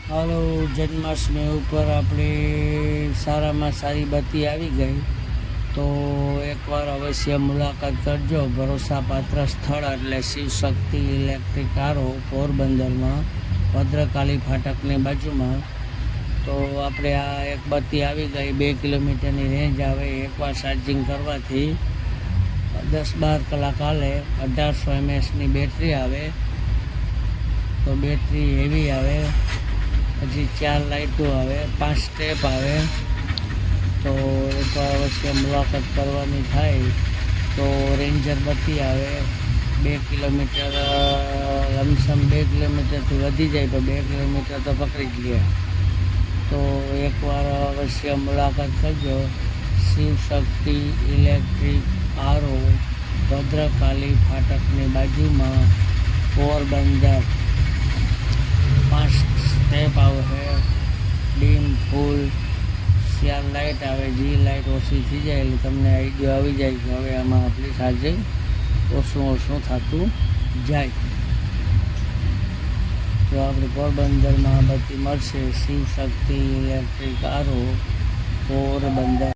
હાલો, જન્માષ્ટમી ઉપર આપણે સારામાં સારી બત્તી આવી ગઈ, તો એકવાર અવશ્ય મુલાકાત કરજો. ભરોસાપાત્ર સ્થળ એટલે શિવશક્તિ ઇલેક્ટ્રિક આરો, પોરબંદરમાં, ભદ્રકાલી ફાટકની બાજુમાં. તો આપણે આ એક બત્તી આવી ગઈ, 2 કિલોમીટરની રેન્જ આવે. એકવાર ચાર્જિંગ કરવાથી 10-12 કલાક હાલે. 1800 mAhની બેટરી આવે, તો બેટરી હેવી આવે. પછી 4 લાઇટો આવે, 5 સ્ટેપ આવે. તો એકવાર અવશ્ય મુલાકાત કરવાની થાય. તો રેન્જર બત્તી આવે. 2 કિલોમીટર, લમસમ 2 કિલોમીટરથી વધી જાય તો 2 કિલોમીટર તો પકડી જ ગયા. તો એકવાર અવશ્ય મુલાકાત કરજો. શિવશક્તિ ઇલેક્ટ્રિક આરો, ભદ્રકાલી ફાટકની બાજુમાં, પોરબંદર. 5 સ્ટેપ આવે છે, ડીમ, ફૂલ, 4 લાઇટ આવે. જે લાઇટ ઓછી થઈ જાય એટલે તમને આઈડિયા આવી જાય કે હવે આમાં આપણી ચાર્જિંગ ઓછું થતું જાય. તો આપણે પોરબંદરમાં બત્તી મળશે. શિવશક્તિ ઇલેક્ટ્રિક આરો, પોરબંદર.